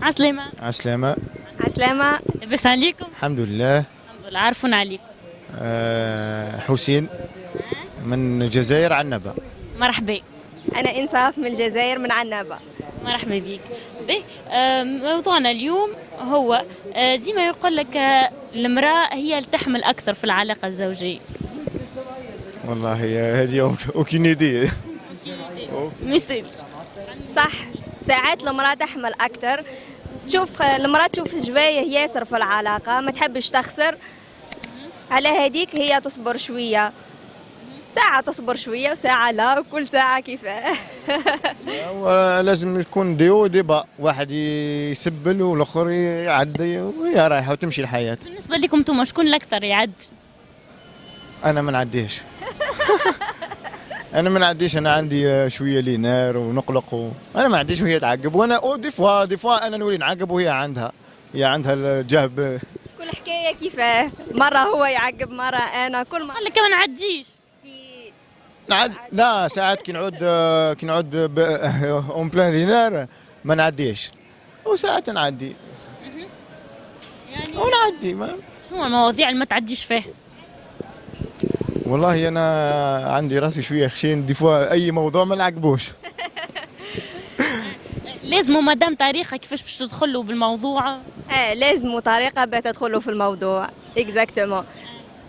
عسلامة. عسلامة. عسلامة. لاباس عليكم؟ الحمد لله. الحمد لله. عرفونا عليكم. حسين من الجزائر عنبة. مرحبا. أنا إنصاف من الجزائر من عنابة. مرحبا بك. باهي، موضوعنا اليوم هو ديما يقول لك المرأة هي اللي تحمل أكثر في العلاقة الزوجية. والله هذه اوكين ايدي. مثال. صح، ساعات المرأة تحمل أكثر. تشوف المرأة تشوف جواية ياسر في العلاقة، ما تحبش تخسر. على هذيك هي تصبر شوية، ساعة تصبر شوية وساعة لا، وكل ساعة كيفاه. لازم يكون ديو ديبا، واحد يسبل والاخر يعدي وهي رايحه وتمشي الحياه. بالنسبة لكم انتم شكون الأكثر يعدي؟ انا ما نعديش. انا ما نعديش، انا عندي شويه لينار ونقلق انا ما نعديش وهي تعقب، وانا دي فوا انا نولي نعقب وهي عندها الجهب. كل حكاية كيفاه، مرة هو يعقب مرة أنا، كل مرة قال لك ما نعديش. لا ساعات كي نعود اون بلان لينار ما نعديش، وساعات نعدي يعني ونعدي ما. شنو المواضيع اللي ما تعديش فيها؟ والله انا عندي راسي شويه خشين، دي فوا اي موضوع ما نعقبوش. لازم مادام طريقة كيفاش باش تدخلوا بالموضوع. لازم طريقة باش تدخلوا في الموضوع. اكزاكتومون.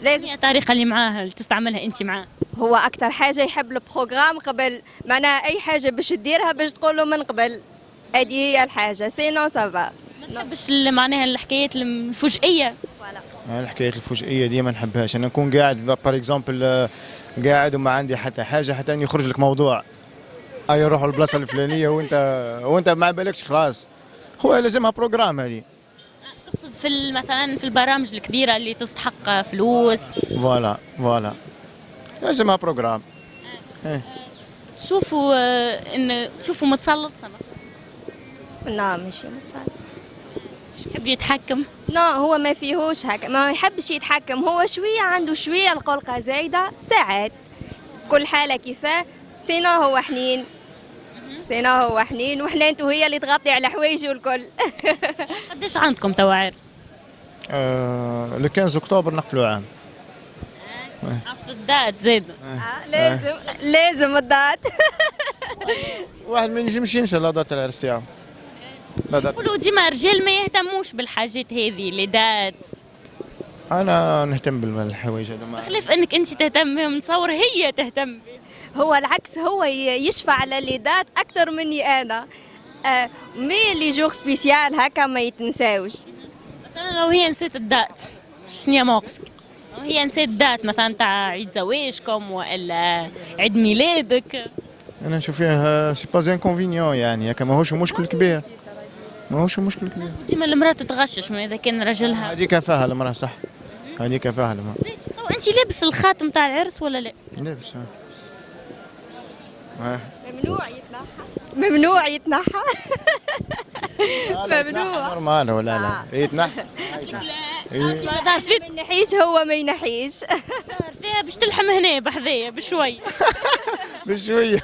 لازم. هي الطريقة اللي معاها اللي تستعملها أنت معاه. هو أكثر حاجة يحب البروغرام قبل، معناها أي حاجة باش تديرها باش تقوله من قبل. هذه هي الحاجة، سينو سافا. ما تحبش معناها الحكايات الفجئية. الحكايات الفجئيه دي ما نحبهاش. انا نكون قاعد بار اكزومبل قاعد وما عندي حتى حاجه، حتى أن يخرج لك موضوع اي نروحوا البلاصه الفلانيه وانت ما بالكش خلاص. هو لازمها بروجرام هذه. تقصد في مثلا في البرامج الكبيرة اللي تستحق فلوس. فوالا لازمها بروجرام. شوفوا ان تشوفوا متسلط سما. لا ماشي متصالح. يحب يتحكم. لا هو ما فيهوش هكا، ما يحبش يتحكم. هو شوية عنده شوية القلقة زايدة ساعات، كل حالة كيفاه. سينو هو حنين، سينو هو حنين، وحنانته هي اللي تغطي على حوايجه الكل. قداش عندكم توا عرس؟ لو 15 اكتوبر نقفلوا عام. عرفت الدات زادوا. لازم الدات. واحد ما ينجمش ينسى لا دات العرس تاعو. يقولوا ديما الرجال ما يهتموش بالحاجات هذه اللي دات. انا نهتم بالحوايج هذا، بخلاف انك انت تهتم بهم، نتصور هي تهتم بهم. هو العكس، هو يشفع على اللي دات اكثر مني انا. مي لي جور سبيسيال هكا ما يتنساوش. مثلا لو هي نسيت الدات شنو موقفك؟ لو هي نسيت الدات مثلا تاع عيد زواجكم ولا عيد ميلادك. انا نشوف فيها سي با انكونفينيون، يعني هكا ماهوش مشكل كبير. ديما المرأة تتغشش من اذا كان رجلها. هذيك كفاها المرأة، صح. هذيك كفاها المرأة. تو انت لابس الخاتم تاع العرس ولا لا؟ لابس. ممنوع يتنحى، ممنوع يتنحى. ممنوع. نورمال ولا لا؟ يتنحى. لا فيك ما ينحيش، هو ما ينحيش. فيها باش تلحم هنا بحذايا بشوي. بشويه.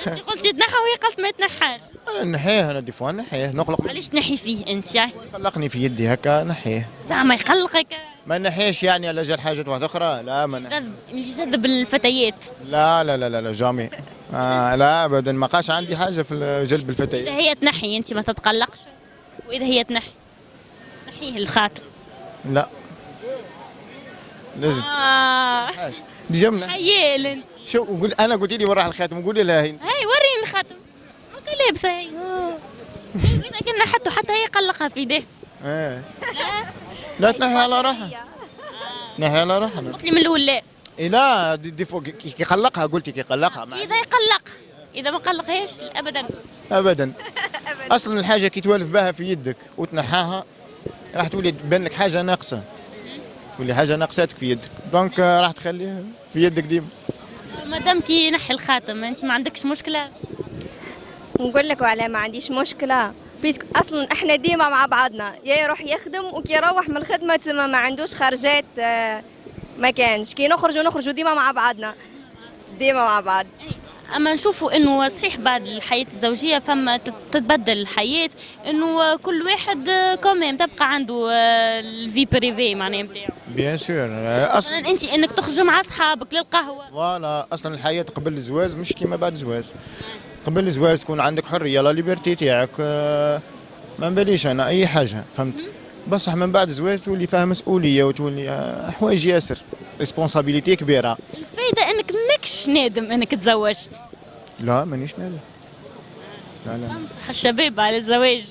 انت قلتي تنحى وهي قالت ما يتنحاش. نحيه انا دي فوا نحيه نقلق. علاش تنحي فيه انت؟ يقلقني في يدي هكا نحيه. زعما يقلقك؟ ما نحيش يعني على جال حاجه واحده اخرى، لا ما اللي يجذب الفتيات. لا جامي. لا ابدا، ما قاش عندي حاجه في جلب الفتيات. اذا هي تنحي انت ما تتقلقش، واذا هي تنحي نحيه الخاتم. لا لازم. دي جمله. حيال انت. شو قول، انا قلت لي وراح الخاتم، قولي لها هي. هاي وريني الخاتم. هاكا لابسه هي. اذا كان نحته حتى هي قلقها في يديه. لا تنحي على روحها. نحي على روحها. قلت لي من الاول لا. لا دي فوق كي قلقها، قلتي كي قلقها. اذا يقلق، اذا ما قلقهاش ابدا. اصلا الحاجه كي توالف بها في يدك وتنحاها راح تولي تبان لك حاجه ناقصه، تولي حاجه ناقصاتك في يدك، دونك راح تخليها في يدك ديما. مادام كي ينحي الخاتم انت ما عندكش مشكله؟ نقول لك وعلى ما عنديش مشكله، بيسك اصلا احنا ديما مع بعضنا، يا يروح يخدم وكي يروح من الخدمه تسمى ما عندوش خرجات. ما كانش كي نخرجوا ديما مع بعضنا، ديما مع بعض. اما نشوفوا انه صحيح بعد الحياه الزوجيه فما تتبدل الحياه، انه كل واحد كوميم تبقى عنده الفي بريفي معناها نتاعو. بيان سور مثلا اصلا انت انك تخرج مع اصحابك للقهوه. فوالا اصلا الحياه قبل الزواج مش كيما بعد الزواج. قبل الزواج تكون عندك حريه لا ليبرتي تاعك، ما نباليش انا اي حاجه فهمت. بصح من بعد الزواج تولي فيها مسؤوليه وتولي حوايج ياسر، ريسبونسابيلتي كبيره. الفايده انك ماكش نادم انك تزوجت. لا مانيش نادم. لا تنصح الشباب على الزواج؟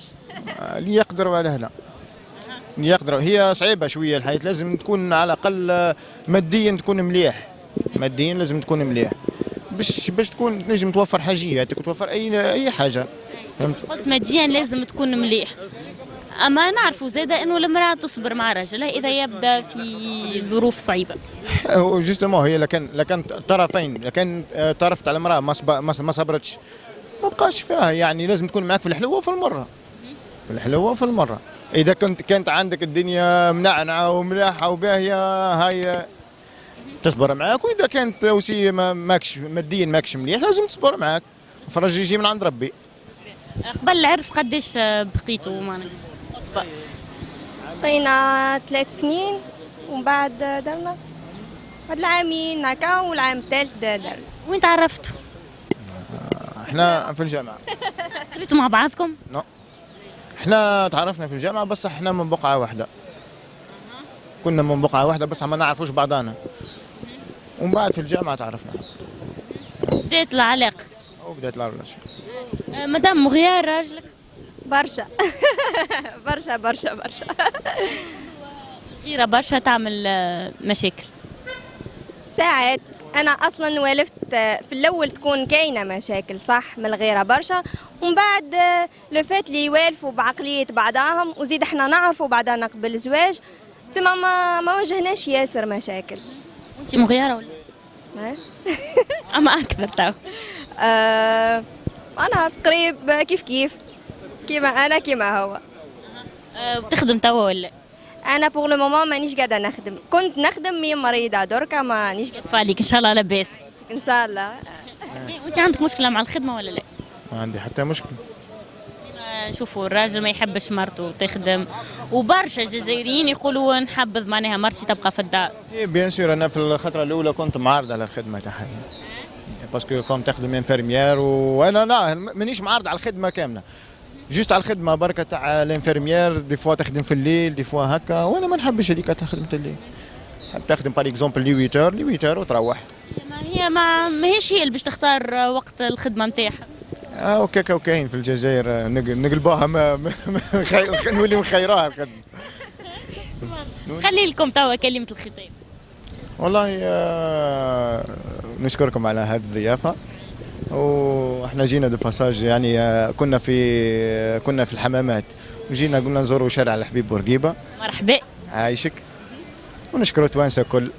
اللي يقدروا عليه لا. اللي يقدروا، هي صعيبه شويه الحياه، لازم تكون على الاقل ماديا تكون مليح. ماديا لازم تكون مليح باش تكون تنجم توفر حاجياتك وتوفر اي حاجه فهمت. قلت ماديا لازم تكون مليح، اما نعرفوا زاده انه المراه تصبر مع رجلها اذا يبدا في ظروف صعيبه. جوستومون هي لكن طرفين، لكن طرف تاع المراه ما صبرتش ما بقاش فيها، يعني لازم تكون معك في الحلوه وفي المره. في الحلوه وفي المره. اذا كانت عندك الدنيا منعنعه وملاحه وباهيه هاي تصبر معاك، واذا كانت وسي ماكش ماديا ماكش مليح لازم تصبر معاك، الفرج يجي من عند ربي. قبل العرس قداش بقيتوا معناها؟ بقينا 3 سنين ومن بعد درنا بعد العامين هكا، والعام الثالث درنا. وين تعرفتوا؟ احنا في الجامعه. قريتوا مع بعضكم؟ نو. احنا تعرفنا في الجامعه بس احنا من بقعه واحده. كنا من بقعه واحده بس ما نعرفوش بعضانا. ومن بعد في الجامعه تعرفنا. بدات العلاقه. وبدات العلاقه. مدام مغيار راجلك؟ برشا برشا برشا برشا. غيره برشا تعمل مشاكل. ساعات انا اصلا والفت في الاول تكون كاينه مشاكل صح من الغيره برشا، ومن بعد لو فات لي يوالفوا بعقليه بعضاهم وزيد احنا نعرفوا بعضنا قبل الزواج، تما ما واجهناش ياسر مشاكل. انت مغيره ولا؟ اما اكثر تو. انا قريب كيف كيما انا كيما هو. وتخدم توا ولا؟ انا بوغ لو مومون مانيش قاعده نخدم، كنت نخدم مي مريضه دركا مانيش قاعده. يدفع عليك ان شاء الله لاباس. ان شاء الله. وانت عندك مشكله مع الخدمه ولا لا؟ ما عندي حتى مشكله. شوفوا الراجل ما يحبش مرته تخدم، وبرشا جزائريين يقولوا نحبذ معناها مرتي تبقى في الدار. اي بيان سور، انا في الخطره الاولى كنت معارض على الخدمه تاعها، باسكو كنت تخدم انفيرميير وانا لا مانيش معارض على الخدمه كامله، جوست على الخدمه بركه تاع الانفيرميير. دي فوا تخدم في الليل، دي فوا هكا، وانا ما نحبش هذيك تخدم الليل. نحب تخدم باغ اكزومبل لي 8 وتروح. ما هي ماهيش هي اللي باش تختار وقت الخدمه نتاعها. اوكي كاين في الجزائر نقلبوها نولي نخيروها الخدمه. خلي لكم توا كلمه الختام. والله نشكركم على هذه الضيافه، واحنا جينا دو باساج، يعني كنا في الحمامات وجينا قلنا نزوروا شارع الحبيب بورقيبه. مرحبا. عايشك. ونشكروا توانسه كل.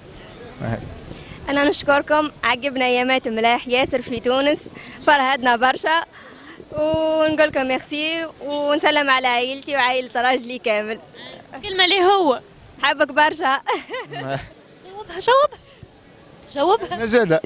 انا نشكركم، عجبنا ايامات ملاح ياسر في تونس، فرهدنا برشا، ونقول لكم ميرسي ونسلم على عائلتي وعائله راجلي كامل. كلمه ليه هو حبك برشا. جاوبها زاده.